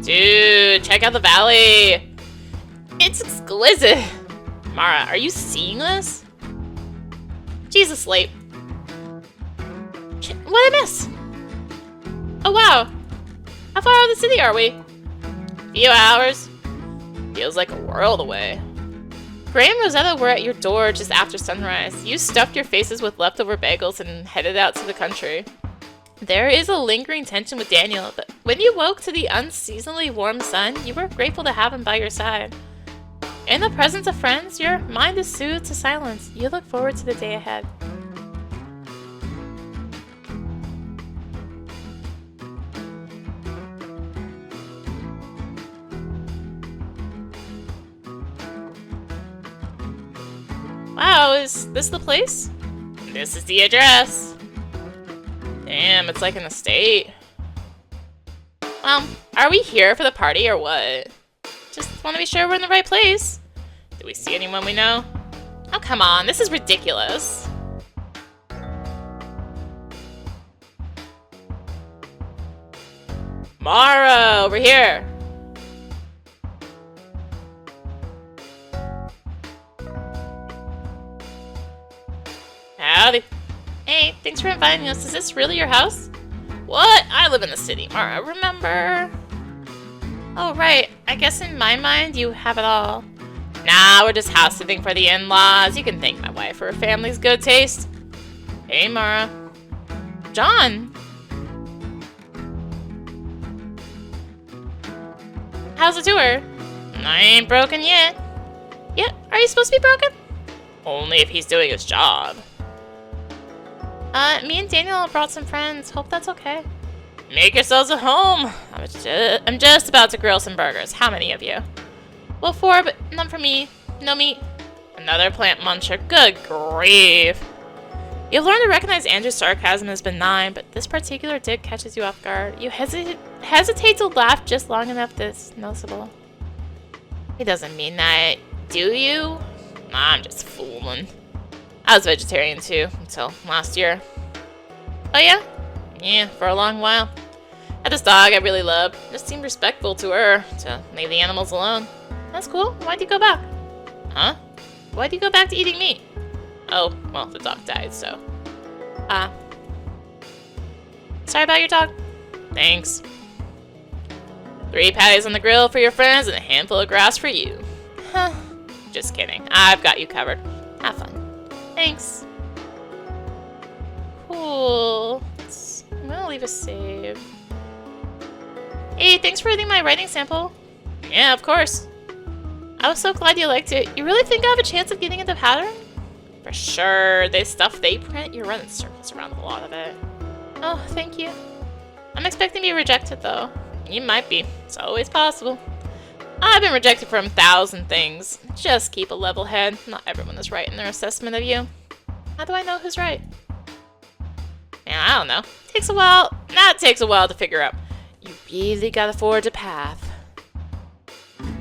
Dude, check out the valley. It's exquisite. Mara, are you seeing this? Jesus, late. What did I miss? Oh, wow. How far out of the city are we? Few hours. Feels like a world away. Gray and Rosetta were at your door just after sunrise. You stuffed your faces with leftover bagels and headed out to the country. There is a lingering tension with Daniel, but when you woke to the unseasonably warm sun, you were grateful to have him by your side. In the presence of friends, your mind is soothed to silence. You look forward to the day ahead. Wow, is this the place? This is the address. Damn, it's like an estate. Are we here for the party or what? Just want to be sure we're in the right place. Do we see anyone we know? Oh, come on, this is ridiculous. Mara, over here. Howdy. Hey, thanks for inviting us. Is this really your house? What? I live in the city, Mara, remember? Oh, right. I guess in my mind, you have it all. Nah, we're just house sitting for the in-laws. You can thank my wife for her family's good taste. Hey, Mara. John. How's the tour? I ain't broken yet. Yeah, are you supposed to be broken? Only if he's doing his job. Me and Daniel brought some friends. Hope that's okay. Make yourselves at home. I'm just about to grill some burgers. How many of you? Well, 4, but none for me. No meat. Another plant muncher. Good grief. You've learned to recognize Andrew's sarcasm as benign, but this particular dig catches you off guard. You hesitate to laugh just long enough that it's noticeable. He doesn't mean that, do you? Nah, I'm just fooling. I was vegetarian too, until last year. Oh yeah? Yeah, for a long while. Had this dog I really loved. Just seemed respectful to her, to leave the animals alone. That's cool. Why'd you go back? Huh? Why'd you go back to eating meat? Oh, well, the dog died, so. Sorry about your dog. Thanks. 3 patties on the grill for your friends and a handful of grass for you. Huh. Just kidding. I've got you covered. Have fun. Thanks. Cool. I'm gonna leave a save. Hey, thanks for reading my writing sample. Yeah, of course. I was so glad you liked it. You really think I have a chance of getting into pattern? For sure. The stuff they print, you're running circles around a lot of it. Oh, thank you. I'm expecting to be rejected, though. You might be. It's always possible. I've been rejected from 1,000 things. Just keep a level head. Not everyone is right in their assessment of you. How do I know who's right? Yeah, I don't know. Takes a while. That takes a while to figure out. You really gotta forge a path.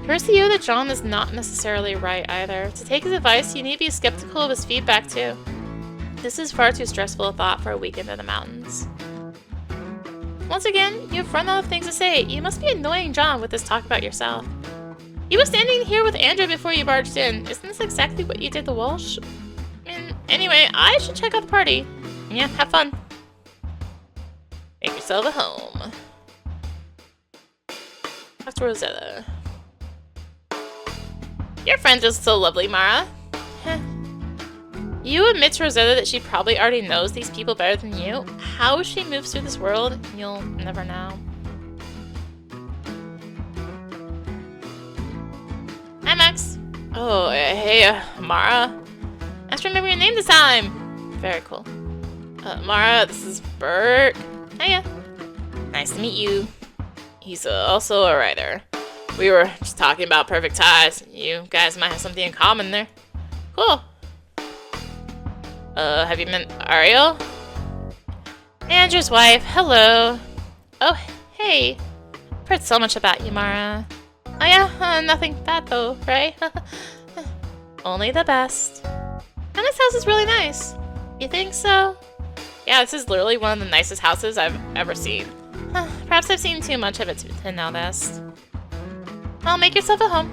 Here's to you that John is not necessarily right either. To take his advice, you need to be skeptical of his feedback too. This is far too stressful a thought for a weekend in the mountains. Once again, you've run out of things to say. You must be annoying John with this talk about yourself. You were standing here with Andrew before you barged in. Isn't this exactly what you did to Walsh? Anyway, I should check out the party. Yeah, have fun. Make yourself at home. Talk to Rosetta. Your friend is so lovely, Mara. Heh. You admit to Rosetta that she probably already knows these people better than you. How she moves through this world, you'll never know. Hi, Max. Oh, hey, Mara. Nice to remember your name this time. Very cool. Mara, this is Bert. Hiya. Nice to meet you. He's also a writer. We were just talking about perfect ties. You guys might have something in common there. Cool. Have you met Ariel? Andrew's wife. Hello. Oh, hey. I've heard so much about you, Mara. Oh yeah? Nothing bad though, right? Only the best. And this house is really nice. You think so? Yeah, this is literally one of the nicest houses I've ever seen. Perhaps I've seen too much of it to notice. Well, make yourself at home.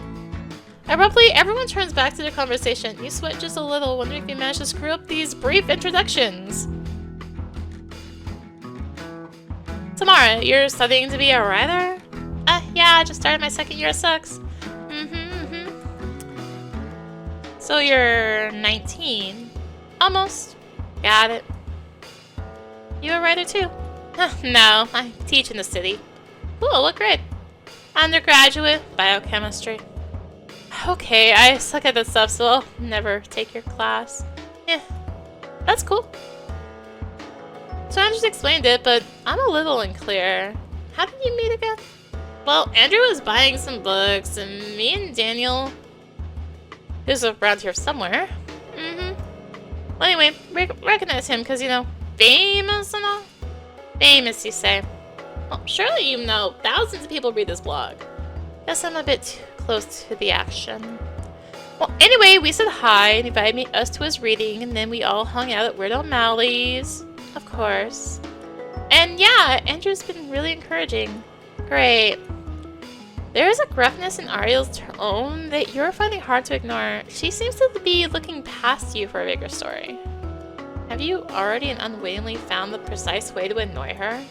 Abruptly, everyone turns back to their conversation. You sweat just a little, wondering if you managed to screw up these brief introductions. Tamara, you're studying to be a writer? Yeah, I just started my second year of sex. So you're 19? Almost. Got it. You a writer too? No, I teach in the city. Cool, what grade? Undergraduate, biochemistry. Okay, I suck at that stuff, so I'll never take your class. Yeah, that's cool. So I just explained it, but I'm a little unclear. How did you meet again? Well, Andrew was buying some books, and me and Daniel, who's around here somewhere. Well, anyway, recognize him because, you know, famous and all. Famous, you say. Well, surely you know thousands of people read this blog. Guess I'm a bit too close to the action. Well, anyway, we said hi and invited us to his reading, and then we all hung out at Weird O'Malley's, of course. And yeah, Andrew's been really encouraging. Great. There is a gruffness in Ariel's tone that you're finding hard to ignore. She seems to be looking past you for a bigger story. Have you already and unwittingly found the precise way to annoy her?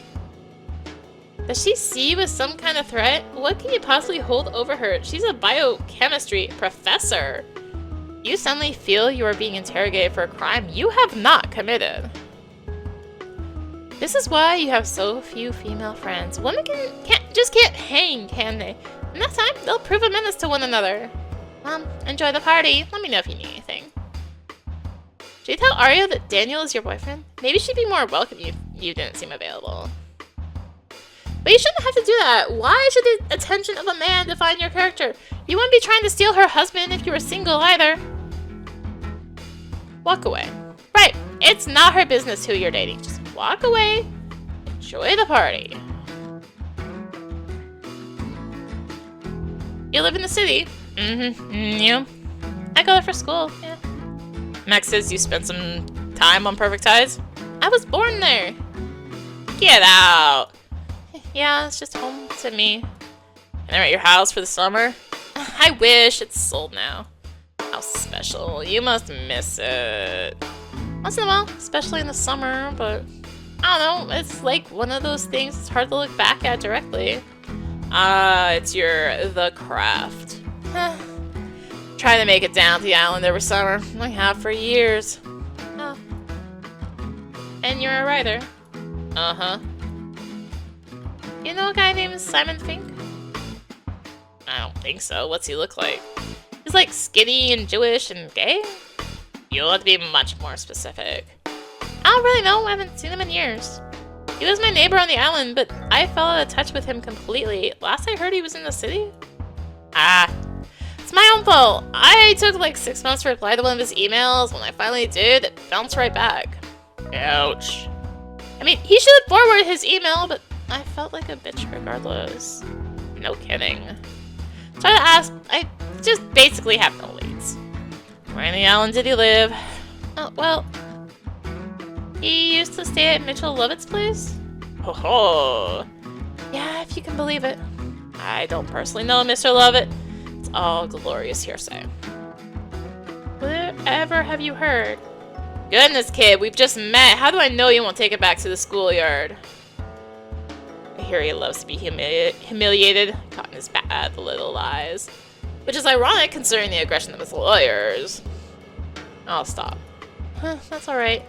Does she see you as some kind of threat? What can you possibly hold over her? She's a biochemistry professor. You suddenly feel you are being interrogated for a crime you have not committed. This is why you have so few female friends. Women can't hang, can they? And that time, they'll prove a menace to one another. Enjoy the party. Let me know if you need anything. Should you tell Ariel that Daniel is your boyfriend? Maybe she'd be more welcome if you didn't seem available. But you shouldn't have to do that. Why should the attention of a man define your character? You wouldn't be trying to steal her husband if you were single either. Walk away. Right. It's not her business who you're dating. Just walk away. Enjoy the party. You live in the city? Yeah. I go there for school, yeah. Max says you spent some time on Perfect Ties? I was born there. Get out. Yeah, it's just home to me. Can I rent your house for the summer? I wish. It's sold now. How special. You must miss it. Once in a while, especially in the summer, but I don't know. It's like one of those things it's hard to look back at directly. It's the craft. Trying to make it down to the island every summer. I have for years. Oh. And you're a writer? Uh-huh. You know a guy named Simon Fink? I don't think so. What's he look like? He's like skinny and Jewish and gay? You'll have to be much more specific. I don't really know. I haven't seen him in years. He was my neighbor on the island, but I fell out of touch with him completely. Last I heard he was in the city. It's my own fault. I took like 6 months to reply to one of his emails. When I finally did, it bounced right back. Ouch. I mean, he should have forwarded his email, but I felt like a bitch regardless. No kidding. Try to ask, I just basically have no leads. Where on the island did he live? Oh, well, he used to stay at Mitchell Lovett's place. Ho ho. Yeah, if you can believe it. I don't personally know Mr. Lovett. It's all glorious hearsay. Whatever have you heard? Goodness, kid, we've just met. How do I know you won't take it back to the schoolyard? I hear he loves to be humiliated, caught in his bad little lies. Which is ironic considering the aggression of his lawyers. I'll stop. That's alright.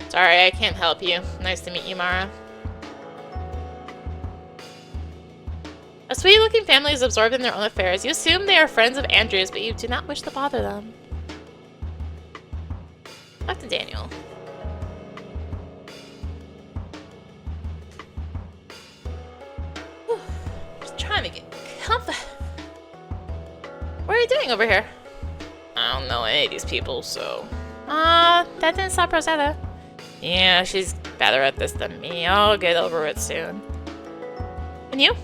Sorry, I can't help you. Nice to meet you, Mara. A sweet-looking family is absorbed in their own affairs. You assume they are friends of Andrew's, but you do not wish to bother them. Back to Daniel. Whew. Just trying to get comfort. What are you doing over here? I don't know any of these people, so... that didn't stop Rosetta. Yeah, she's better at this than me. I'll get over it soon. And you?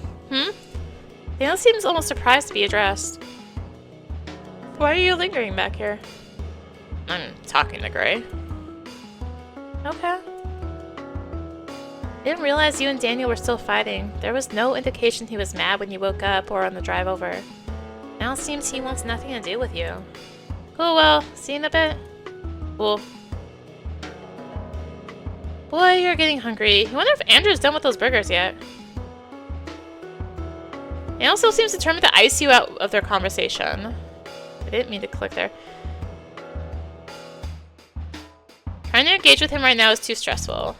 Daniel seems almost surprised to be addressed. Why are you lingering back here? I'm talking to Gray. Okay. didn't realize you and Daniel were still fighting. There was no indication he was mad when you woke up or on the drive over. Now it seems he wants nothing to do with you. Cool, well, see you in a bit. Cool. Boy, you're getting hungry. I wonder if Andrew's done with those burgers yet. He also seems determined to ice you out of their conversation. I didn't mean to click there. Trying to engage with him right now is too stressful.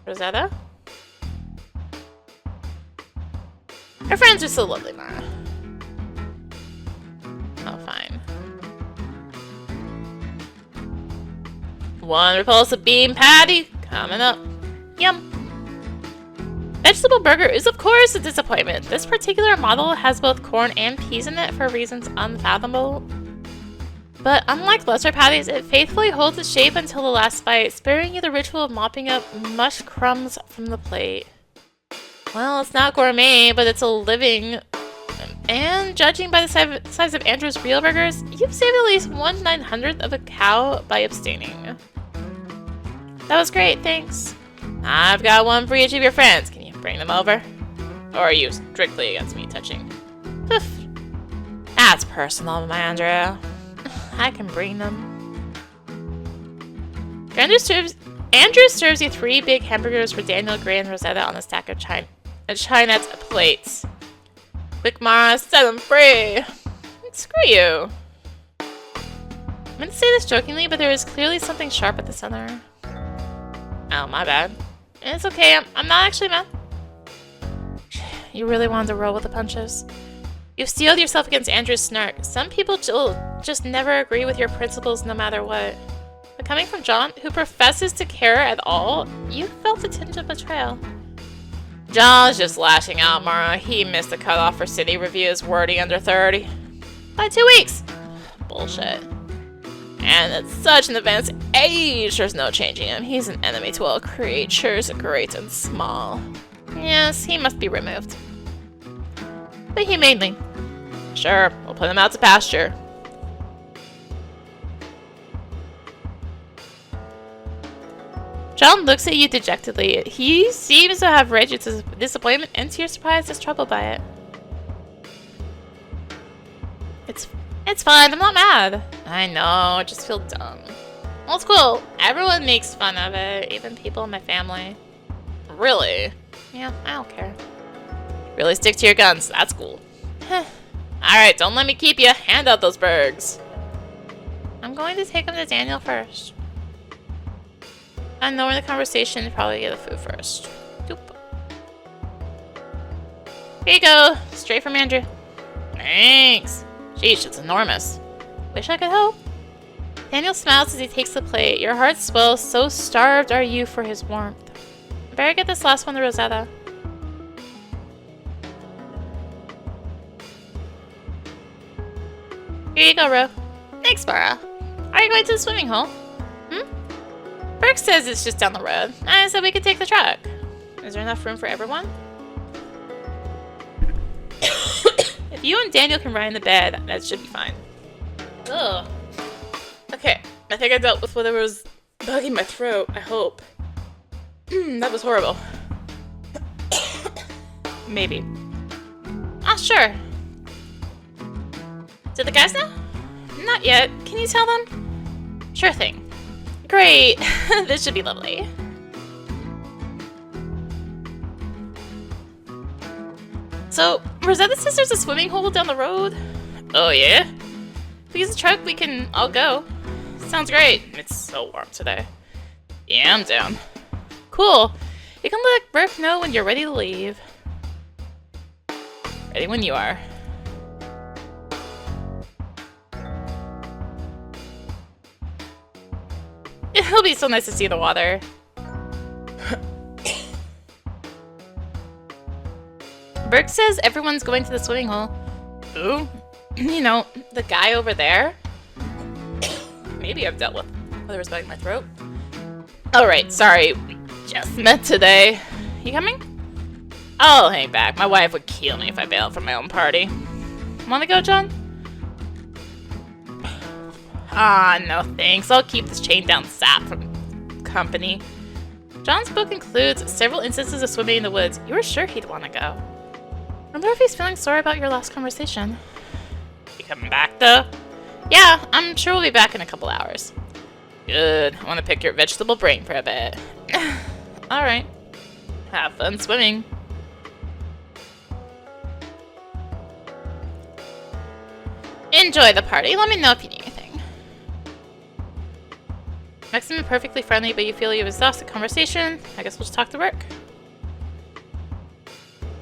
Rosetta? Her friends are so lovely, Mara. Oh, fine. One repulsive bean patty coming up. Yum. Vegetable burger is of course a disappointment. This particular model has both corn and peas in it for reasons unfathomable. But unlike lesser patties, it faithfully holds its shape until the last bite, sparing you the ritual of mopping up mush crumbs from the plate. Well, it's not gourmet, but it's a living. And judging by the size of Andrew's real burgers, you've saved at least 1/900th of a cow by abstaining. That was great, thanks. I've got one for each of your friends. Can you bring them over? Or are you strictly against me touching? Poof. That's personal, my Andrew. I can bring them. Andrew serves you 3 big hamburgers for Daniel, Gray, and Rosetta on a stack of Chinette plates. Quick, Mara, set them free. Screw you. I meant to say this jokingly, but there is clearly something sharp at the center. Oh, my bad. It's okay, I'm not actually mad. You really wanted to roll with the punches. You've steeled yourself against Andrew's snark. Some people just never agree with your principles no matter what. But coming from John, who professes to care at all, you felt a tinge of betrayal. John's just lashing out, Mara. He missed the cutoff for city reviews, wordy under 30. By 2 weeks! Bullshit. And at such an advanced age, there's no changing him. He's an enemy to all creatures, great and small. Yes, he must be removed. But humanely. Sure, we'll put him out to pasture. John looks at you dejectedly. He seems to have read your disappointment and to your surprise is troubled by it. It's fine, I'm not mad. I know, I just feel dumb. Well, it's cool. Everyone makes fun of it, even people in my family. Really? Yeah, I don't care. Really stick to your guns, that's cool. Alright, don't let me keep you. Hand out those burgers. I'm going to take them to Daniel first. I know we're in the conversation, probably get the food first. Doop. Here you go, straight from Andrew. Thanks. Sheesh, it's enormous. Wish I could help. Daniel smiles as he takes the plate. Your heart swells, so starved are you for his warmth. I better get this last one to Rosetta. Here you go, Ro. Thanks, Mara. Are you going to the swimming hole? Burke says it's just down the road. I said we could take the truck. Is there enough room for everyone? If you and Daniel can ride in the bed, that should be fine. Ugh. Okay, I think I dealt with whatever was bugging my throat, I hope. That was horrible. Maybe. Ah, sure. Did the guys know? Not yet. Can you tell them? Sure thing. Great. This should be lovely. So, Rosetta says there's a swimming hole down the road? Oh yeah? If we use the truck, we can all go. Sounds great. It's so warm today. Yeah, I'm down. Cool. You can let Burke know when you're ready to leave. Ready when you are. It'll be so nice to see the water. Burke says everyone's going to the swimming hole. Ooh. You know, the guy over there? Maybe I've dealt with whatever's bugging my throat. Alright, sorry. Just met today. You coming? I'll hang back. My wife would kill me if I bailed from my own party. Wanna go, John? Ah, no thanks. I'll keep this chain down sap from company. John's book includes several instances of swimming in the woods. You were sure he'd want to go. I wonder if he's feeling sorry about your last conversation. You coming back, though? Yeah, I'm sure we'll be back in a couple hours. Good. I want to pick your vegetable brain for a bit. Alright. Have fun swimming. Enjoy the party. Let me know if you need anything. Maximum perfectly friendly, but you feel you've exhausted conversation. I guess we'll just talk to work.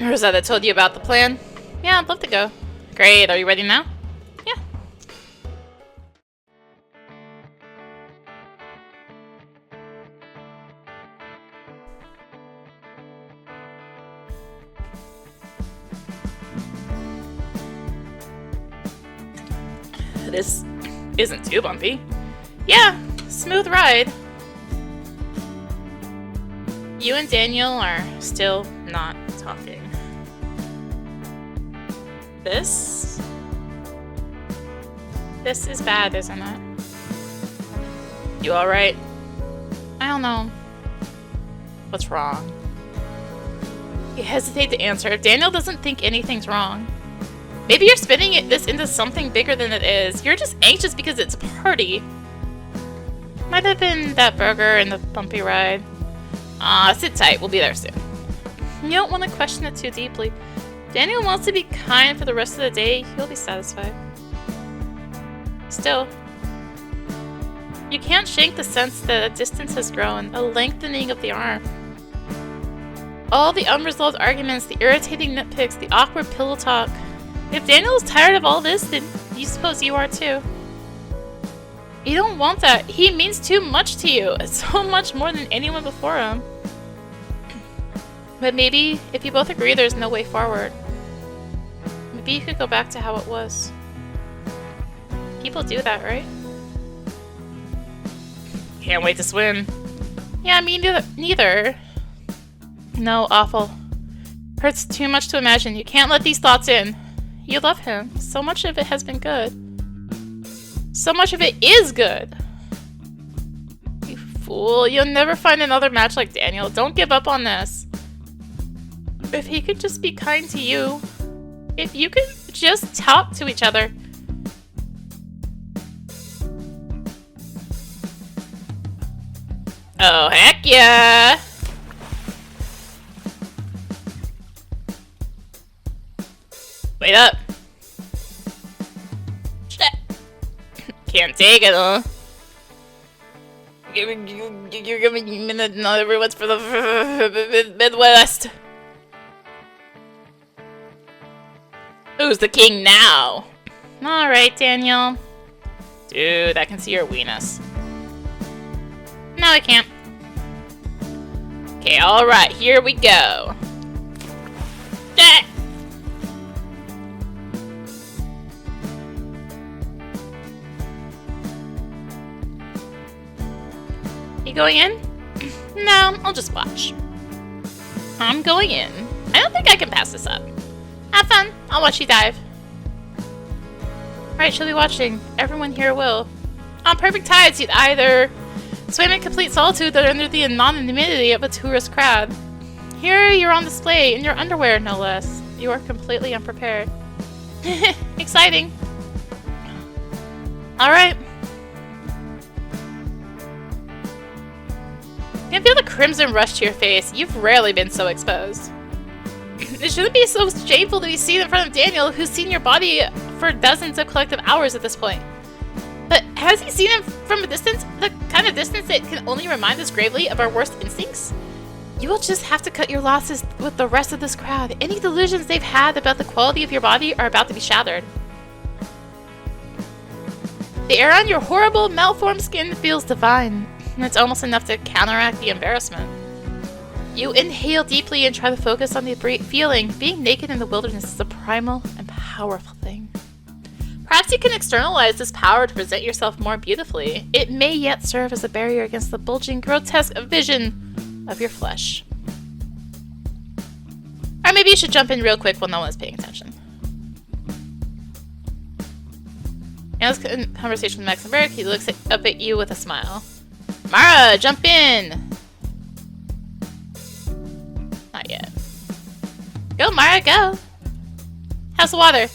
Rosetta told you about the plan? Yeah, I'd love to go. Great. Are you ready now? Yeah. This isn't too bumpy. Yeah, smooth ride. You and Daniel are still not talking. This is bad, isn't it? You alright? I don't know. What's wrong? You hesitate to answer. Daniel doesn't think anything's wrong. Maybe you're spinning this into something bigger than it is. You're just anxious because it's a party. Might have been that burger and the bumpy ride. Sit tight. We'll be there soon. You don't want to question it too deeply. Daniel wants to be kind for the rest of the day. He'll be satisfied. Still, you can't shake the sense that a distance has grown, a lengthening of the arm. All the unresolved arguments, the irritating nitpicks, the awkward pillow talk. If Daniel is tired of all this, then you suppose you are too. You don't want that. He means too much to you. It's so much more than anyone before him. But maybe, if you both agree there's no way forward, maybe you could go back to how it was. People do that, right? Can't wait to swim. Yeah, me neither. No, awful. Hurts too much to imagine. You can't let these thoughts in. You love him. So much of it has been good. So much of it is good. You fool. You'll never find another match like Daniel. Don't give up on this. If he could just be kind to you. If you could just talk to each other. Oh, heck yeah! Wait up. Shit. Can't take it, huh? You're giving me not everyone's for the Midwest. Who's the king now? Alright, Daniel. Dude, I can see your weenus. No, I can't. Okay, alright, here we go. Ah! You going in? No, I'll just watch. I'm going in. I don't think I can pass this up. Have fun. I'll watch you dive. Alright, she'll be watching. Everyone here will. On perfect tides, you'd either swim in complete solitude or under the anonymity of a tourist crowd. Here you're on display, in your underwear, no less. You are completely unprepared. Exciting. Alright. You can feel the crimson rush to your face. You've rarely been so exposed. It shouldn't be so shameful to be seen in front of Daniel, who's seen your body for dozens of collective hours at this point. But has he seen him from a distance? The kind of distance that can only remind us gravely of our worst instincts? You will just have to cut your losses with the rest of this crowd. Any delusions they've had about the quality of your body are about to be shattered. The air on your horrible, malformed skin feels divine. And it's almost enough to counteract the embarrassment. You inhale deeply and try to focus on the feeling. Being naked in the wilderness is a primal and powerful thing. Perhaps you can externalize this power to present yourself more beautifully. It may yet serve as a barrier against the bulging, grotesque vision of your flesh. Or maybe you should jump in real quick while no one is paying attention. Anna's conversation with Max and Burke, he looks up at you with a smile. Mara, jump in! Not yet. Go, Mara, go! How's the water?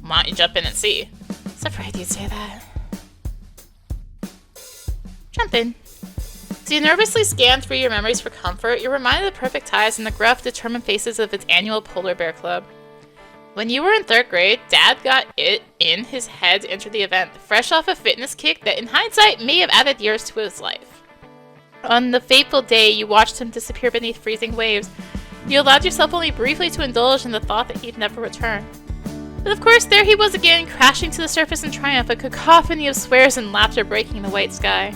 Why don't you jump in and see? It's afraid you'd say that. Jump in. As you nervously scan through your memories for comfort, you're reminded of the perfect ties and the gruff, determined faces of its annual Polar Bear Club. When you were in 3rd grade, Dad got it in his head to enter the event, fresh off a fitness kick that in hindsight may have added years to his life. On the fateful day you watched him disappear beneath freezing waves, you allowed yourself only briefly to indulge in the thought that he'd never return. But of course, there he was again, crashing to the surface in triumph, a cacophony of swears and laughter breaking the white sky.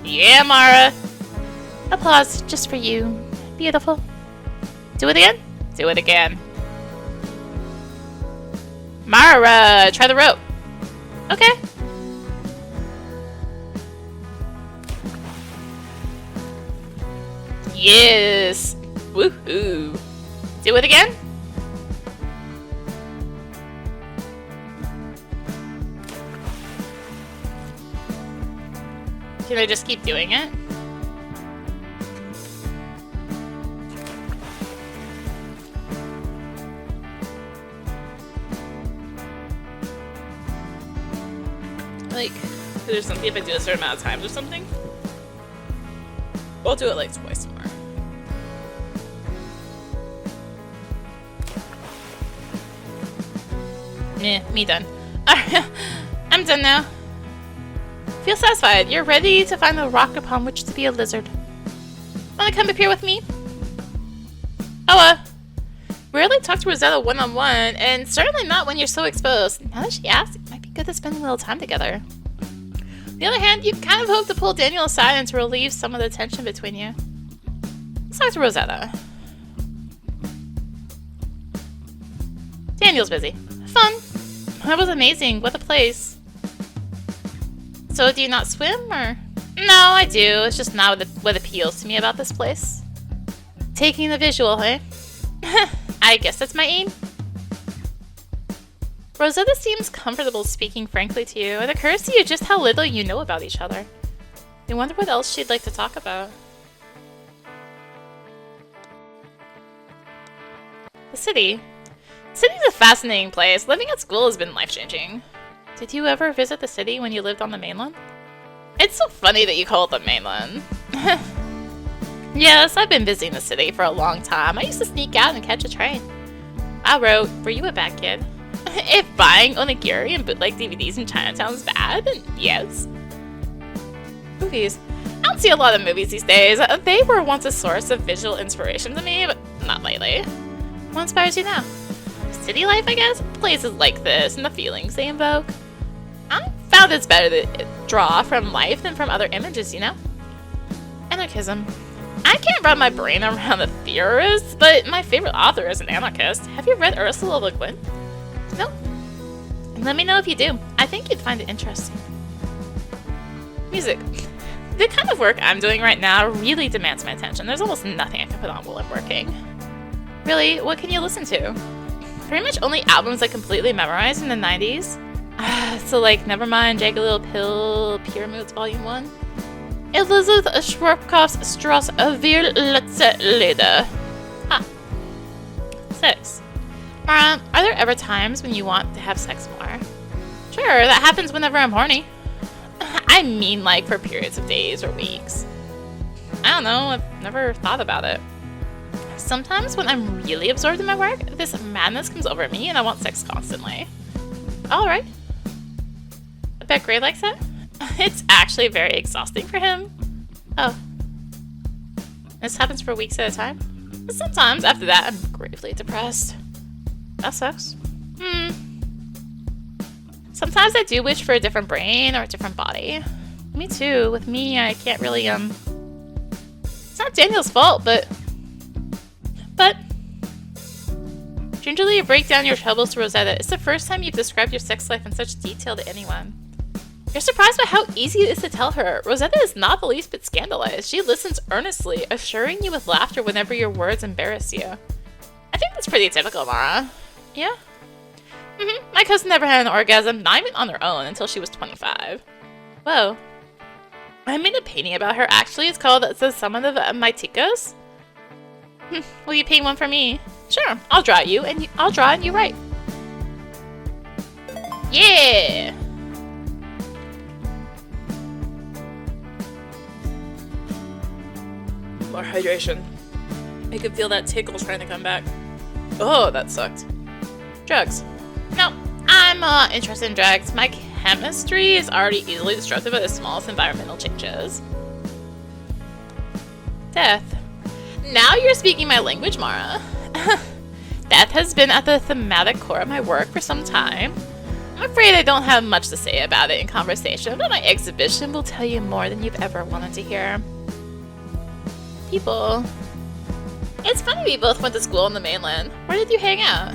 Yeah, Mara! Applause just for you. Beautiful. Do it again? Do it again. Mara, try the rope. Okay. Yes! Woohoo! Do it again? Can I just keep doing it? Like, there's something if I do a certain amount of times or something? I'll do it like twice more. Meh, me done. I'm done now. Feel satisfied. You're ready to find a rock upon which to be a lizard. Wanna come up here with me? Oh, rarely talk to Rosetta one-on-one, and certainly not when you're so exposed. Now that she asks, it might be good to spend a little time together. On the other hand, you kind of hope to pull Daniel aside and to relieve some of the tension between you. Let's talk to Rosetta. Daniel's busy. Fun. That was amazing. What a place. So, do you not swim, or? No, I do. It's just not what appeals to me about this place. Taking the visual, eh? I guess that's my aim. Rosetta seems comfortable speaking frankly to you. It occurs to you just how little you know about each other. You wonder what else she'd like to talk about. The city. The city's a fascinating place. Living at school has been life-changing. Did you ever visit the city when you lived on the mainland? It's so funny that you call it the mainland. Yes, I've been visiting the city for a long time. I used to sneak out and catch a train. I wrote, were you a bad kid? If buying onigiri and bootleg DVDs in Chinatown is bad, then yes. Movies. I don't see a lot of movies these days. They were once a source of visual inspiration to me, but not lately. What inspires you now? City life, I guess? Places like this and the feelings they invoke. I found it's better to draw from life than from other images, you know? Anarchism. I can't wrap my brain around the theorists, but my favorite author is an anarchist. Have you read Ursula Le Guin? No? Let me know if you do. I think you'd find it interesting. Music. The kind of work I'm doing right now really demands my attention. There's almost nothing I can put on while I'm working. Really, what can you listen to? Pretty much only albums I completely memorized in the 90s. So like Nevermind, Jagged Little Pill, Pure Moods Volume 1. Elizabeth Schwarzkopf's Strauss Wir letzte Lieder. Ah. 6. Are there ever times when you want to have sex more? Sure, that happens whenever I'm horny. I mean like for periods of days or weeks. I don't know, I've never thought about it. Sometimes when I'm really absorbed in my work, this madness comes over me and I want sex constantly. Alright. I bet Gray likes it. It's actually very exhausting for him. Oh. This happens for weeks at a time? But sometimes after that, I'm gravely depressed. That sucks. Sometimes I do wish for a different brain or a different body. Me too. With me, I can't really, It's not Daniel's fault, but... Gingerly, you break down your troubles to Rosetta. It's the first time you've described your sex life in such detail to anyone. You're surprised by how easy it is to tell her. Rosetta is not the least bit scandalized. She listens earnestly, assuring you with laughter whenever your words embarrass you. I think that's pretty typical, Mara. Yeah? My cousin never had an orgasm, not even on her own, until she was 25. Whoa. I made a painting about her, actually. It's called The Summon of My Ticos. Will you paint one for me? Sure, I'll draw you, and I'll draw and you write. Yeah! More hydration. I could feel that tickle trying to come back. Oh, that sucked. Drugs. No, I'm interested in drugs. My chemistry is already easily destructive by the smallest environmental changes. Death. Now you're speaking my language, Mara. Death has been at the thematic core of my work for some time. I'm afraid I don't have much to say about it in conversation, but my exhibition will tell you more than you've ever wanted to hear. People. It's funny we both went to school on the mainland. Where did you hang out?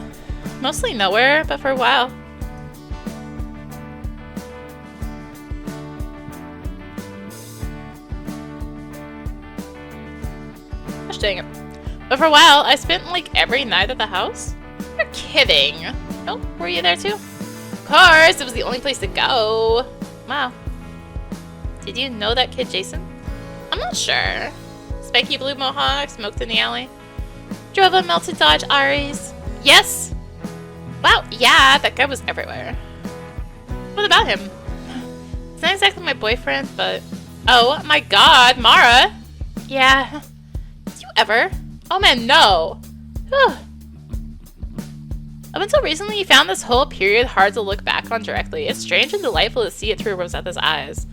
Mostly nowhere, but for a while. Gosh dang it. But for a while, I spent like every night at the house? You're kidding. Oh, were you there too? Of course, it was the only place to go. Wow. Did you know that kid Jason? I'm not sure. Spiky blue mohawk, smoked in the alley. Drove a melted Dodge Aries. Yes! Wow, yeah, that guy was everywhere. What about him? He's not exactly my boyfriend, but... Oh my god, Mara! Yeah. Did you ever? Oh man, no! Whew. Up until recently, you found this whole period hard to look back on directly. It's strange and delightful to see it through Rosetta's eyes.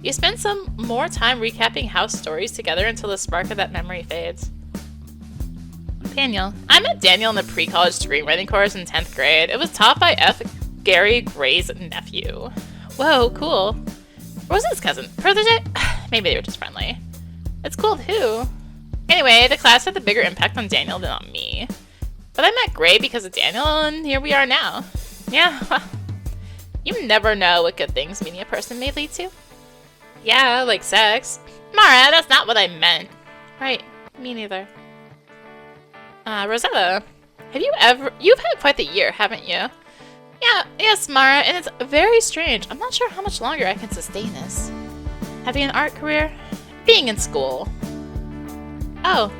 You spend some more time recapping house stories together until the spark of that memory fades. Daniel. I met Daniel in the pre-college screenwriting course in 10th grade. It was taught by F. Gary Gray's nephew. Whoa, cool. Rosetta's cousin. Protege? Maybe they were just friendly. It's cool too. Anyway, the class had a bigger impact on Daniel than on me. But I met Gray because of Daniel, and here we are now. Yeah, well, you never know what good things meeting a person may lead to. Yeah, like sex. Mara, that's not what I meant. Right, me neither. Rosetta, you've had quite the year, haven't you? Yeah, yes, Mara, and it's very strange. I'm not sure how much longer I can sustain this. Having an art career? Being in school. Oh.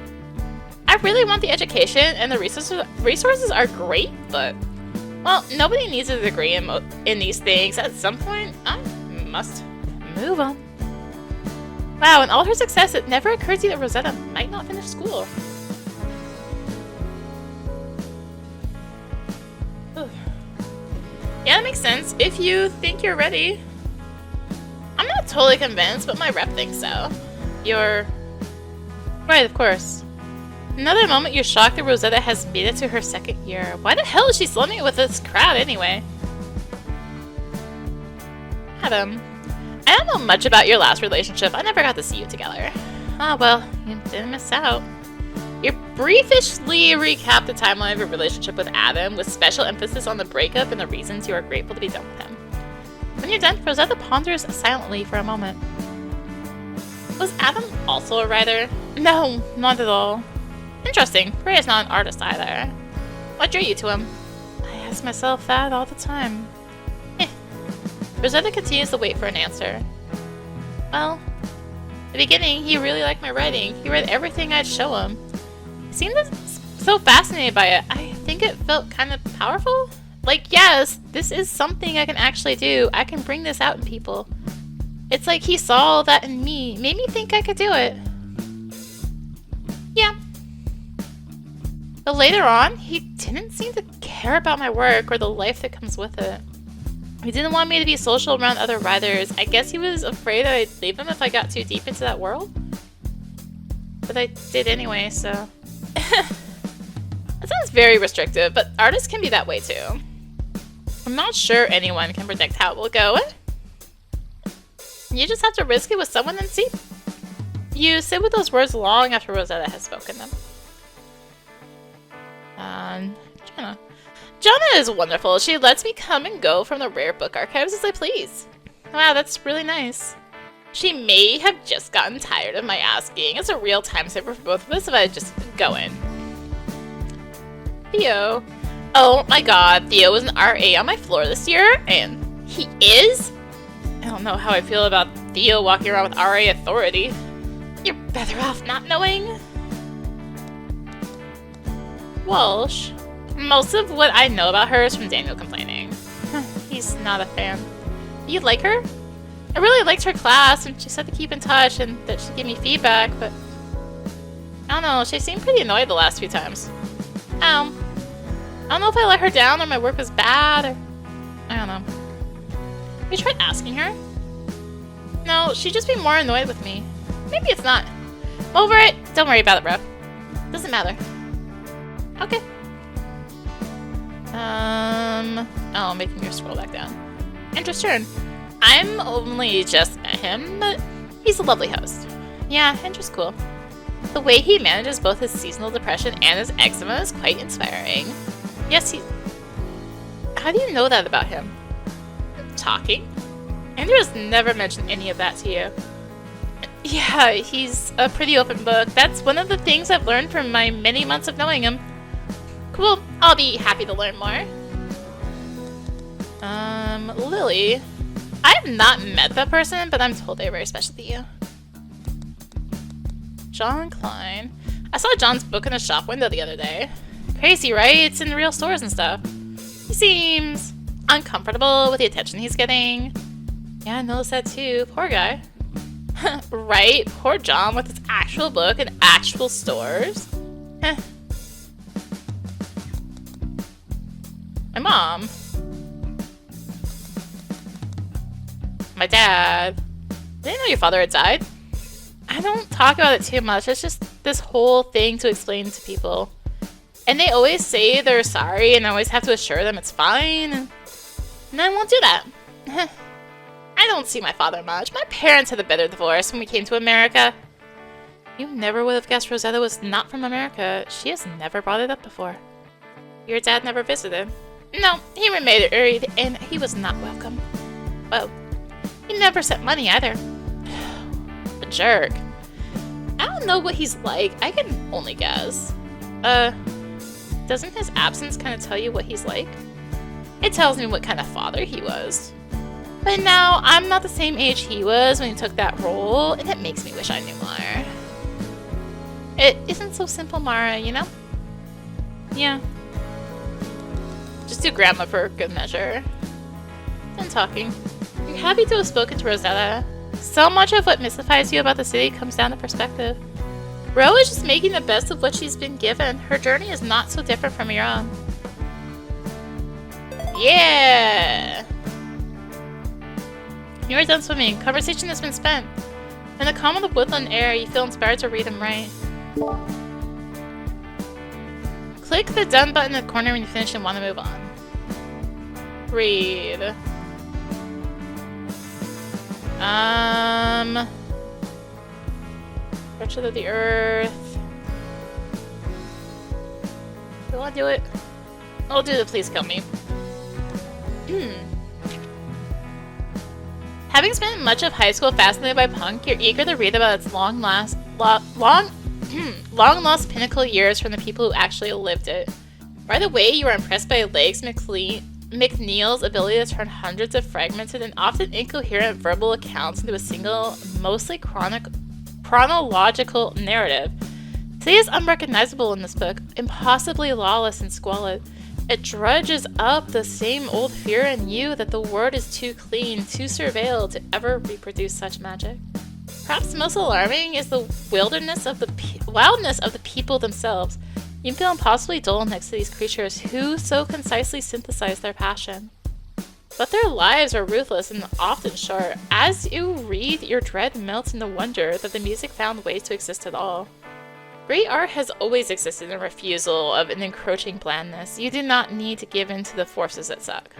I really want the education, and the resources are great, but... Well, nobody needs a degree in these things. At some point, I must move on. Wow, in all her success, it never occurred to you that Rosetta might not finish school. Ugh. Yeah, that makes sense. If you think you're ready. I'm not totally convinced, but my rep thinks so. You're... Right, of course. Another moment you're shocked that Rosetta has made it to her second year. Why the hell is she slumming with this crowd anyway? Adam, I don't know much about your last relationship. I never got to see you together. Ah, well, you didn't miss out. You briefly recap the timeline of your relationship with Adam, with special emphasis on the breakup and the reasons you are grateful to be done with him. When you're done, Rosetta ponders silently for a moment. Was Adam also a writer? No, not at all. Interesting. Ray is not an artist either. What drew you to him? I ask myself that all the time. Rosetta continues to wait for an answer. Well, in the beginning, he really liked my writing. He read everything I'd show him. He seemed so fascinated by it. I think it felt kind of powerful. Like, yes, this is something I can actually do. I can bring this out in people. It's like he saw that in me. Made me think I could do it. Yeah. But later on, he didn't seem to care about my work or the life that comes with it. He didn't want me to be social around other writers. I guess he was afraid I'd leave him if I got too deep into that world. But I did anyway, so... That sounds very restrictive, but artists can be that way too. I'm not sure anyone can predict how it will go. You just have to risk it with someone and see. You sit with those words long after Rosetta has spoken them. Jana. Jana is wonderful. She lets me come and go from the rare book archives as I please. Wow, that's really nice. She may have just gotten tired of my asking. It's a real time saver for both of us if I just go in. Theo. Oh my god, Theo was an RA on my floor this year, and he is? I don't know how I feel about Theo walking around with RA authority. You're better off not knowing. Walsh. Most of what I know about her is from Daniel complaining. He's not a fan. You like her? I really liked her class, and she said to keep in touch and that she'd give me feedback, but I don't know, she seemed pretty annoyed the last few times. I don't know if I let her down or my work was bad, or I don't know. Have you tried asking her? No, she'd just be more annoyed with me. Maybe it's not. I'm over it. Don't worry about it, bro. Doesn't matter. Okay. Oh, making your scroll back down. Andrew's turn. I'm only just met him, but he's a lovely host. Yeah, Andrew's cool. The way he manages both his seasonal depression and his eczema is quite inspiring. Yes, he... How do you know that about him? Talking? Andrew has never mentioned any of that to you. Yeah, he's a pretty open book. That's one of the things I've learned from my many months of knowing him. Cool. I'll be happy to learn more. Lily. I've not met that person, but I'm told they're very special to you. John Klein. I saw John's book in a shop window the other day. Crazy, right? It's in real stores and stuff. He seems uncomfortable with the attention he's getting. Yeah, I noticed that too. Poor guy. Right? Poor John with his actual book in actual stores. My mom. My dad. I didn't know your father had died. I don't talk about it too much. It's just this whole thing to explain to people. And they always say they're sorry, and I always have to assure them it's fine. And I won't do that. I don't see my father much. My parents had a bitter divorce when we came to America. You never would have guessed Rosetta was not from America. She has never brought it up before. Your dad never visited. No, he remarried, and he was not welcome. Well, he never sent money either. A jerk. I don't know what he's like. I can only guess. Doesn't his absence kind of tell you what he's like? It tells me what kind of father he was. But now, I'm not the same age he was when he took that role, and it makes me wish I knew more. It isn't so simple, Mara, you know? Yeah. Just do grandma for good measure. Done talking. You're happy to have spoken to Rosetta. So much of what mystifies you about the city comes down to perspective. Ro is just making the best of what she's been given. Her journey is not so different from your own. Yeah! You are done swimming. Conversation has been spent. In the calm of the woodland air, you feel inspired to read and write. Click the done button in the corner when you finish and want to move on. Read. Wretched of the earth. Do I want to do it? I'll do it, please kill me. Having spent much of high school fascinated by punk, you're eager to read about its long lost pinnacle years from the people who actually lived it. Right away, you are impressed by Legs McNeil's ability to turn hundreds of fragmented and often incoherent verbal accounts into a single, mostly chronological narrative. Today is unrecognizable in this book, impossibly lawless and squalid. It drudges up the same old fear in you that the world is too clean, too surveilled to ever reproduce such magic. Perhaps most alarming is the wildness of the people themselves. You feel impossibly dull next to these creatures who so concisely synthesize their passion. But their lives are ruthless and often short. As you read, your dread melts into wonder that the music found ways to exist at all. Great art has always existed in refusal of an encroaching blandness. You do not need to give in to the forces that suck.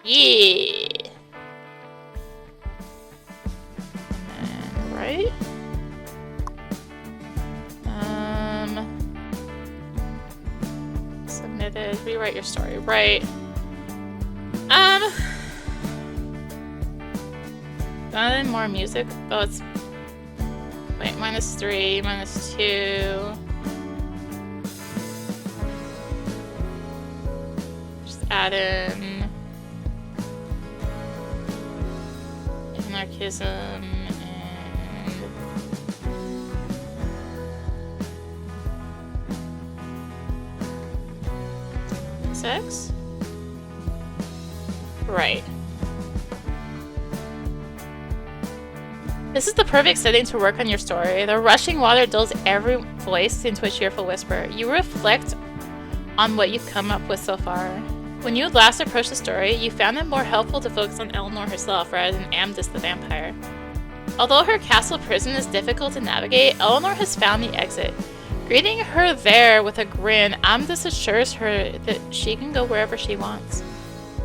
Yeah! And right? Submitted. Rewrite your story. Right. Add in more music. Oh, it's... Wait, -3, -2. Just add in... anarchism and... 6? Right. This is the perfect setting to work on your story. The rushing water dulls every voice into a cheerful whisper. You reflect on what you've come up with so far. When you last approached the story, you found it more helpful to focus on Eleanor herself rather than Amethyst the vampire. Although her castle prison is difficult to navigate, Eleanor has found the exit. Greeting her there with a grin, Amethyst assures her that she can go wherever she wants.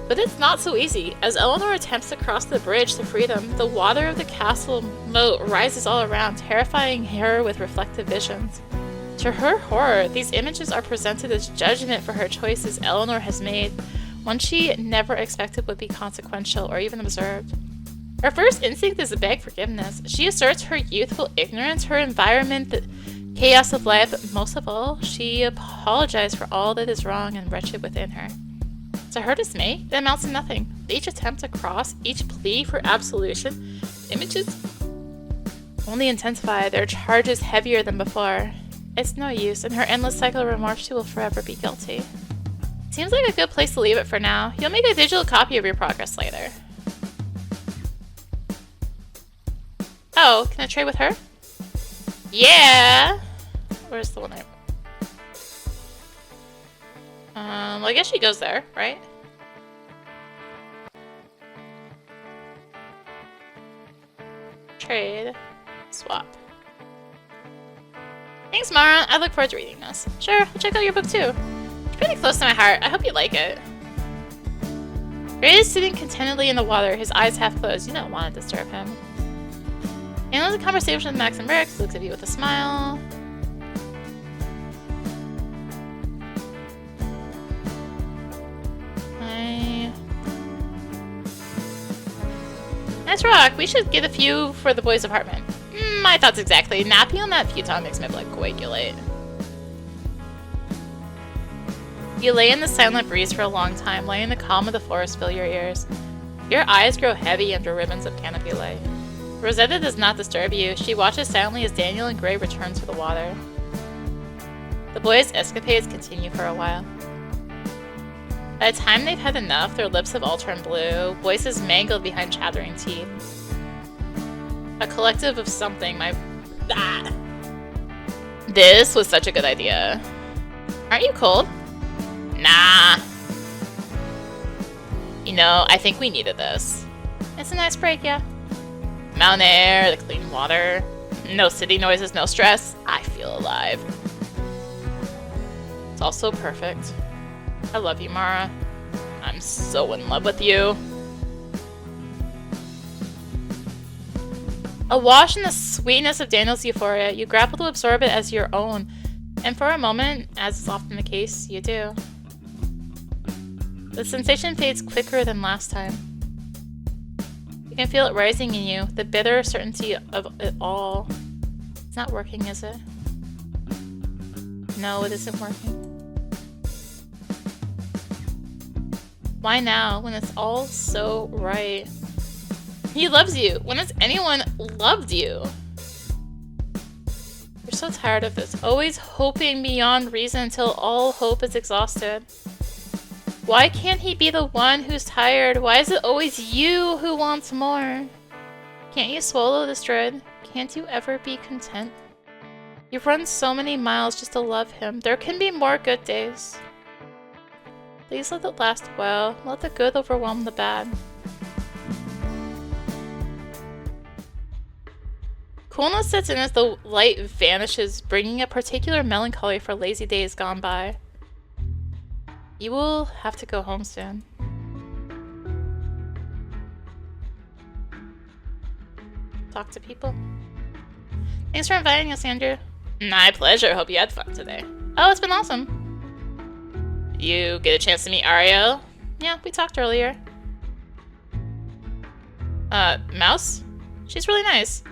But it's not so easy. As Eleanor attempts to cross the bridge to freedom, the water of the castle moat rises all around, terrifying her with reflective visions. To her horror, these images are presented as judgment for her choices Eleanor has made, one she never expected would be consequential or even observed. Her first instinct is to beg forgiveness. She asserts her youthful ignorance, her environment, the chaos of life, but most of all, she apologizes for all that is wrong and wretched within her. To her dismay, it amounts to nothing. Each attempt to cross, each plea for absolution, images only intensify, their charges heavier than before. It's no use, in her endless cycle of remorse she will forever be guilty. Seems like a good place to leave it for now. You'll make a digital copy of your progress later. Oh, can I trade with her? Yeah! Where's the one well, I guess she goes there, right? Trade. Swap. Thanks, Mara. I look forward to reading this. Sure, I'll check out your book too. It's pretty close to my heart. I hope you like it. Ray is sitting contentedly in the water, his eyes half closed. You don't want to disturb him. Handles a conversation with Max and Rex, looks at you with a smile. Nice rock. We should get a few for the boys' apartment. My thoughts exactly. Napping on that futon makes my blood coagulate. You lay in the silent breeze for a long time, letting the calm of the forest fill your ears. Your eyes grow heavy under ribbons of canopy light. Rosetta does not disturb you. She watches silently as Daniel and Gray return to the water. The boys' escapades continue for a while. By the time they've had enough, their lips have all turned blue, voices mangled behind chattering teeth. A collective of something, This was such a good idea. Aren't you cold? Nah. You know, I think we needed this. It's a nice break, yeah. Mountain air, the clean water. No city noises, no stress. I feel alive. It's all so perfect. I love you, Mara. I'm so in love with you. Awash in the sweetness of Daniel's euphoria, you grapple to absorb it as your own. And for a moment, as is often the case, you do. The sensation fades quicker than last time. You can feel it rising in you, the bitter certainty of it all. It's not working, is it? No, it isn't working. Why now, when it's all so right? He loves you. When has anyone loved you? You're so tired of this, always hoping beyond reason until all hope is exhausted. Why can't he be the one who's tired? Why is it always you who wants more? Can't you swallow this dread? Can't you ever be content? You've run so many miles just to love him. There can be more good days. Please let it last a while. Let the good overwhelm the bad. Coolness sets in as the light vanishes, bringing a particular melancholy for lazy days gone by. You will have to go home soon. Talk to people. Thanks for inviting us, Andrew. My pleasure. Hope you had fun today. Oh, it's been awesome. You get a chance to meet Ariel? Yeah, we talked earlier. Mouse? She's really nice.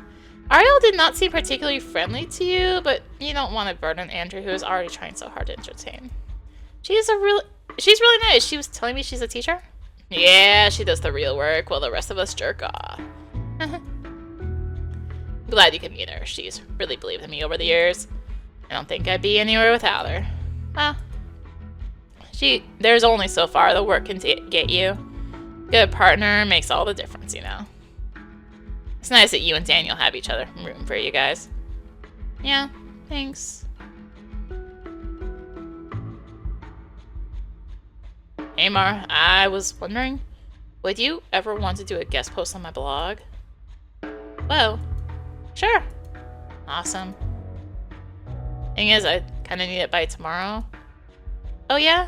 Ariel did not seem particularly friendly to you, but you don't want to burden Andrew, who is already trying so hard to entertain. She's really nice. She was telling me she's a teacher. Yeah, she does the real work while the rest of us jerk off. Glad you could meet her. She's really believed in me over the years. I don't think I'd be anywhere without her. Well, there's only so far the work can get you. Good partner makes all the difference, you know. It's nice that you and Daniel have each other. I'm rooting for you guys. Yeah, thanks. Hey Mar, I was wondering, would you ever want to do a guest post on my blog? Well, sure. Awesome. Thing is, I kind of need it by tomorrow. Oh yeah?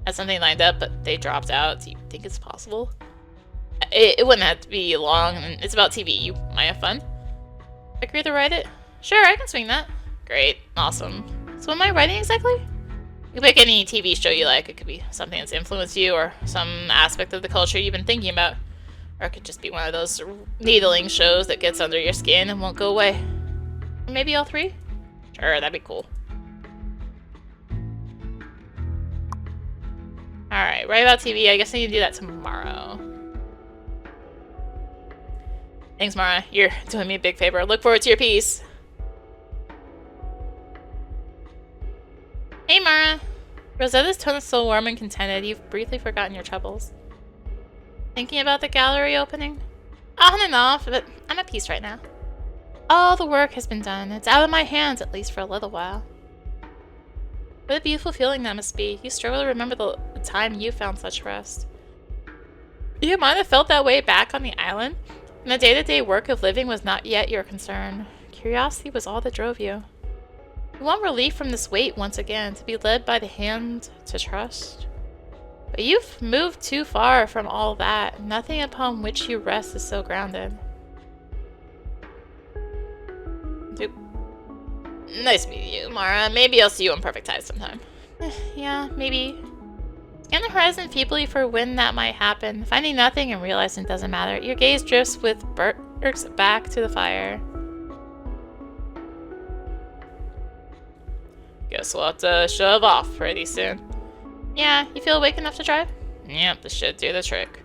Had something lined up, but they dropped out. Do you think it's possible? It wouldn't have to be long, and it's about TV. You might have fun. Agree to write it? Sure, I can swing that. Great. Awesome. So what am I writing exactly? You can pick any TV show you like. It could be something that's influenced you, or some aspect of the culture you've been thinking about. Or it could just be one of those needling shows that gets under your skin and won't go away. Or maybe all three? Sure, that'd be cool. Alright, write about TV. I guess I need to do that tomorrow. Thanks, Mara. You're doing me a big favor. Look forward to your piece. Hey, Mara. Rosetta's tone is so warm and contented, you've briefly forgotten your troubles. Thinking about the gallery opening? On and off, but I'm at peace right now. All the work has been done. It's out of my hands, at least for a little while. What a beautiful feeling that must be. You struggle to remember the time you found such rest. You might have felt that way back on the island, and the day-to-day work of living was not yet your concern. Curiosity was all that drove you. You want relief from this weight once again, to be led by the hand to trust. But you've moved too far from all that. Nothing upon which you rest is so grounded. Nice meeting you, Mara. Maybe I'll see you on Perfect Tide sometime. Yeah, maybe. Scan the horizon feebly for when that might happen. Finding nothing and realizing it doesn't matter. Your gaze drifts with Burke's back to the fire. Guess we'll have to shove off pretty soon. Yeah, you feel awake enough to drive? Yep, this should do the trick.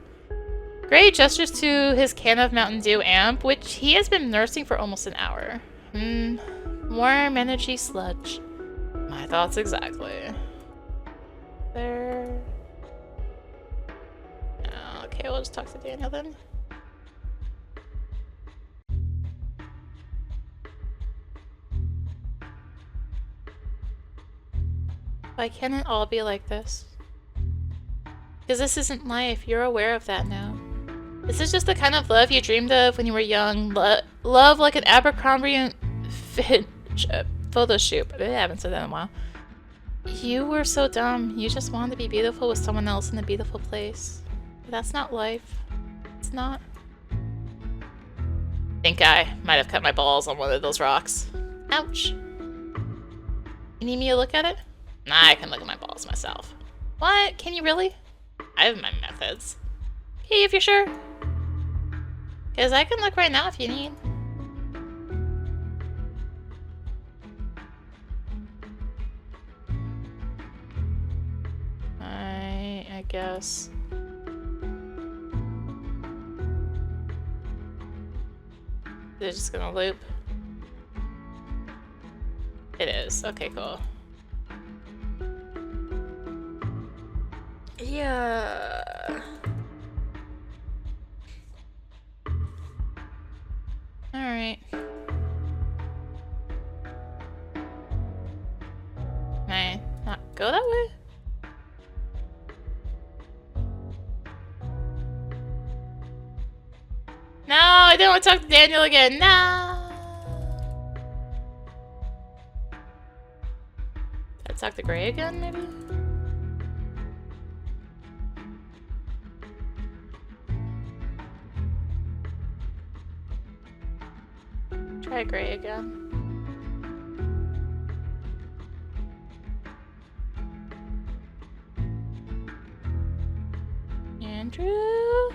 Gray gestures to his can of Mountain Dew amp, which he has been nursing for almost an hour. Warm energy sludge. My thoughts exactly. There. Okay, we'll just talk to Daniel then. Why can't it all be like this? Because this isn't life. You're aware of that now. This is just the kind of love you dreamed of when you were young. Love like an Abercrombie and Fitch photo shoot. I haven't said that in a while. You were so dumb. You just wanted to be beautiful with someone else in a beautiful place. But that's not life. It's not. I think I might have cut my balls on one of those rocks. Ouch. You need me to look at it? Nah, I can look at my balls myself. What? Can you really? I have my methods. Okay, if you're sure. Because I can look right now if you need. I guess. They're just gonna loop. It is. Okay, cool. Yeah. Alright. Can I not go that way? No, I didn't want to talk to Daniel again. No. Did I talk to Gray again, maybe? Try Gray again. Andrew?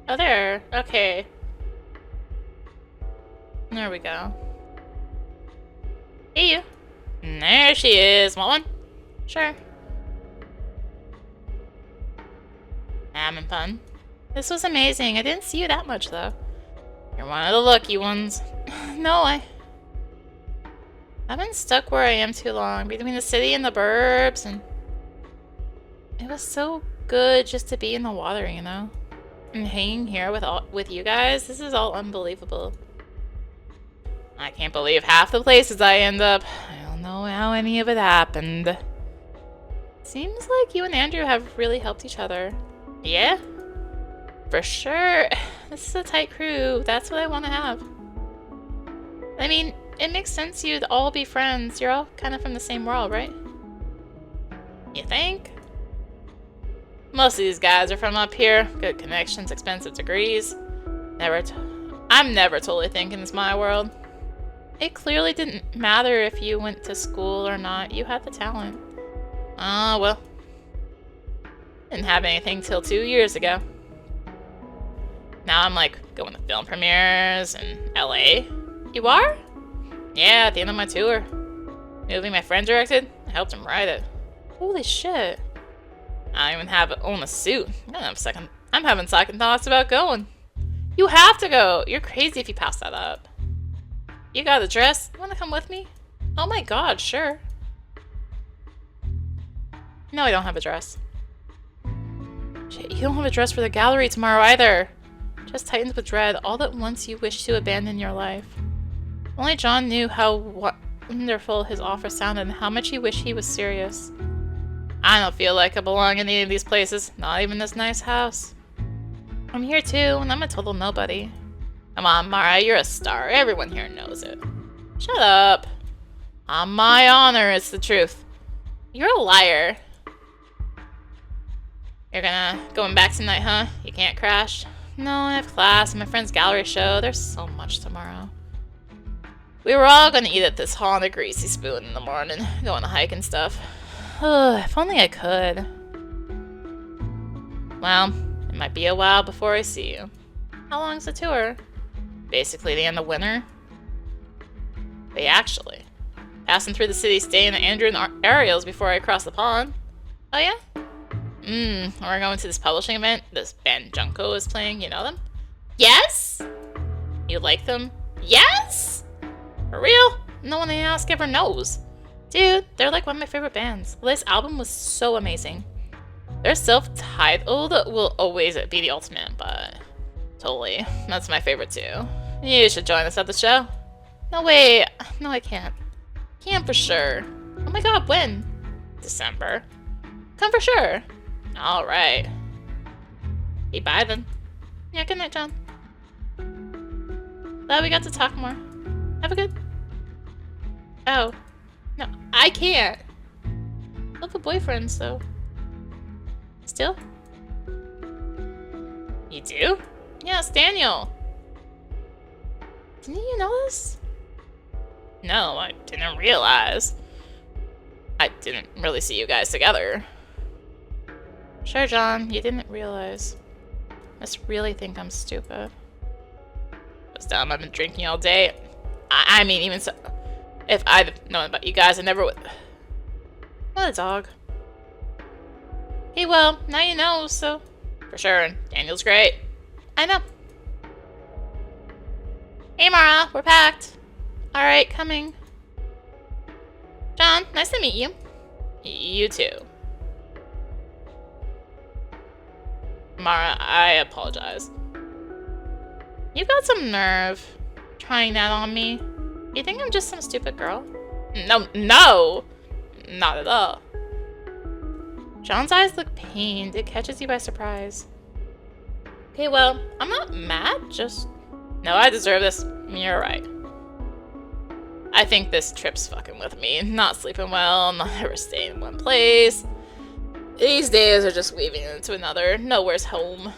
Oh, there. Okay. There we go. Hey, you. There she is. Want one? Sure. Having fun. This was amazing. I didn't see you that much, though. You're one of the lucky ones. No, I've been stuck where I am too long, between the city and the burbs, and it was so good just to be in the water, you know? And hanging here with you guys, this is all unbelievable. I can't believe half the places I end up. I don't know how any of it happened. Seems like you and Andrew have really helped each other. Yeah? For sure. This is a tight crew. That's what I want to have. I mean, it makes sense you'd all be friends. You're all kind of from the same world, right? You think? Most of these guys are from up here. Good connections, expensive degrees. I'm never totally thinking it's my world. It clearly didn't matter if you went to school or not. You had the talent. Well. Didn't have anything till 2 years ago. Now I'm like going to film premieres in LA. You are? Yeah, at the end of my tour. Movie my friend directed, I helped him write it. Holy shit. I don't even own a suit. I'm having second thoughts about going. You have to go. You're crazy if you pass that up. You got a dress? You want to come with me? Oh my god, sure. No, I don't have a dress. Shit, you don't have a dress for the gallery tomorrow either. Just tightens with dread, all at once you wish to abandon your life. Only John knew how wonderful his offer sounded and how much he wished he was serious. I don't feel like I belong in any of these places, not even this nice house. I'm here too, and I'm a total nobody. Come on, Mara, you're a star. Everyone here knows it. Shut up. On my honor, it's the truth. You're a liar. You're going back tonight, huh? You can't crash? No, I have class and my friend's gallery show. There's so much tomorrow. We were all gonna eat at this hall on a greasy spoon in the morning, go on a hike and stuff. If only I could. Well, it might be a while before I see you. How long's the tour? Basically the end of winter. Wait, actually. Passing through the city, staying at Andrew and Ariel's before I cross the pond. Oh yeah? We're going to this publishing event. This band Junko is playing. You know them? Yes? You like them? Yes? For real? No one I ask ever knows. Dude, they're like one of my favorite bands. This album was so amazing. Their self-titled will always be the ultimate, but totally. That's my favorite too. You should join us at the show. No, wait. No, I can't. Can't for sure. Oh my god, when? December. Come for sure. Alright. Hey, bye then. Yeah, good night, John. Glad we got to talk more. Have a good... Oh. No, I can't. I have a boyfriend, so... Still? You do? Yeah, it's Daniel. Didn't you know this? No, I didn't realize. I didn't really see you guys together. Sure, John, you didn't realize. I just really think I'm stupid. It's dumb, I've been drinking all day. I mean, even so... If I'd known about you guys, I never would... What a dog. Hey, well, now you know, so... For sure, and Daniel's great. I know. Hey, Mara, we're packed. Alright, coming. John, nice to meet you. You too. Mara, I apologize. You've got some nerve trying that on me. You think I'm just some stupid girl? No, not at all. John's eyes look pained. It catches you by surprise. Okay, well, I'm not mad, just... No, I deserve this. You're right. I think this trip's fucking with me. Not sleeping well, not ever staying in one place. These days are just weaving into another. Nowhere's home.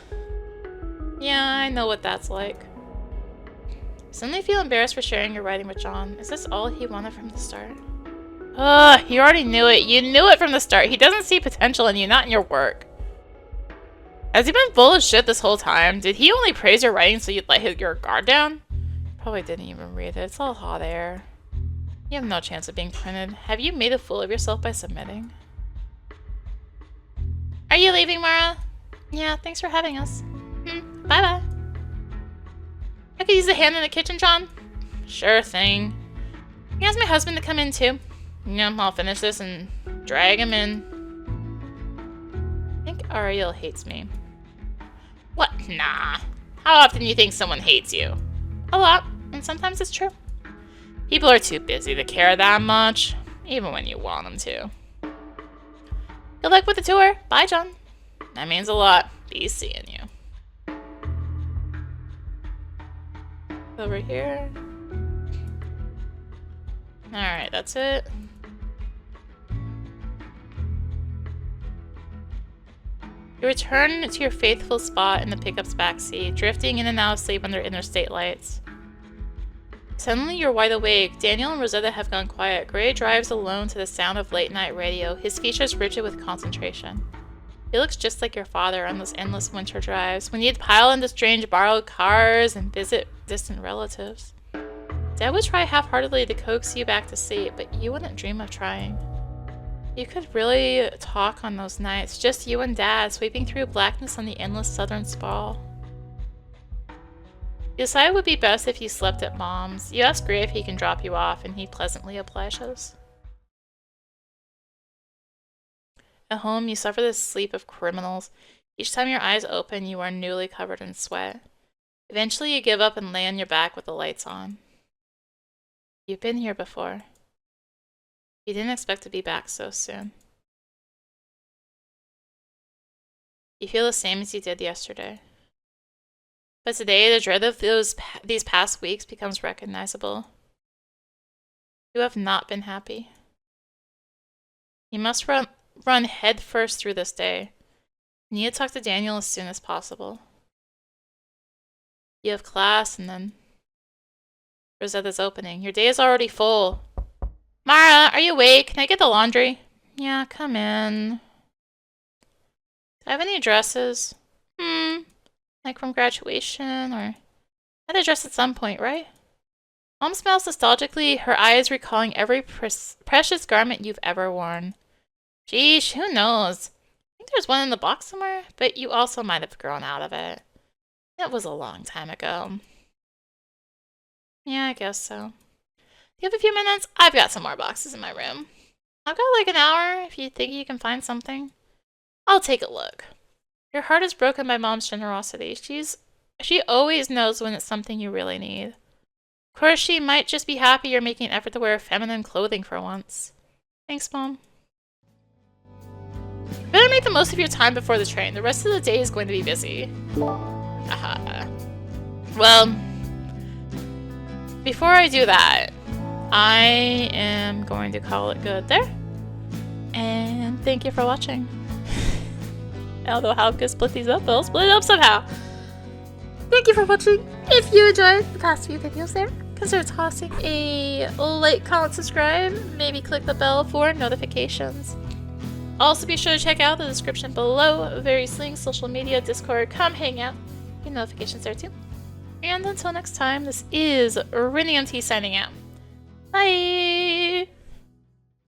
Yeah, I know what that's like. Suddenly feel embarrassed for sharing your writing with John. Is this all he wanted from the start? Ugh, you already knew it. You knew it from the start. He doesn't see potential in you, not in your work. Has he been full of shit this whole time? Did he only praise your writing so you'd let your guard down? Probably didn't even read it. It's all hot air. You have no chance of being printed. Have you made a fool of yourself by submitting? Are you leaving, Mara? Yeah, thanks for having us. Bye-bye. I could use a hand in the kitchen, John. Sure thing. He asked my husband to come in, too. Yeah, I'll finish this and drag him in. I think Ariel hates me. What? Nah. How often do you think someone hates you? A lot, and sometimes it's true. People are too busy to care that much, even when you want them to. Good luck with the tour. Bye, John. That means a lot. Be seeing you. Over here. Alright, that's it. You return to your faithful spot in the pickup's backseat, drifting in and out of sleep under interstate lights. Suddenly, you're wide awake. Daniel and Rosetta have gone quiet. Gray drives alone to the sound of late-night radio, his features rigid with concentration. He looks just like your father on those endless winter drives, when you'd pile into strange borrowed cars and visit distant relatives. Dad would try half-heartedly to coax you back to sleep, but you wouldn't dream of trying. You could really talk on those nights, just you and Dad, sweeping through blackness on the endless southern sprawl. You decide it would be best if you slept at Mom's. You ask Gray if he can drop you off, and he pleasantly obliges. At home, you suffer the sleep of criminals. Each time your eyes open, you are newly covered in sweat. Eventually, you give up and lay on your back with the lights on. You've been here before. You didn't expect to be back so soon. You feel the same as you did yesterday. But today, the dread of these past weeks becomes recognizable. You have not been happy. You must run head first through this day. You need to talk to Daniel as soon as possible. You have class and then Rosetta's opening. Your day is already full. Mara, are you awake? Can I get the laundry? Yeah, come in. Do I have any dresses? Like from graduation, or... I had a dress at some point, right? Mom smiles nostalgically, her eyes recalling every precious garment you've ever worn. Sheesh, who knows? I think there's one in the box somewhere, but you also might have grown out of it. It was a long time ago. Yeah, I guess so. Do you have a few minutes? I've got some more boxes in my room. I've got like an hour if you think you can find something. I'll take a look. Your heart is broken by Mom's generosity. She always knows when it's something you really need. Of course, she might just be happy you're making an effort to wear feminine clothing for once. Thanks, Mom. You better make the most of your time before the train. The rest of the day is going to be busy. Aha. Well, before I do that, I am going to call it good there. And thank you for watching. I don't know how I'm going to split these up, but I'll split it up somehow. Thank you for watching. If you enjoyed the past few videos there, consider tossing a like, comment, subscribe, maybe click the bell for notifications. Also be sure to check out the description below, various links, social media, Discord, come hang out, get notifications there too. And until next time, this is rinimt signing out. Bye!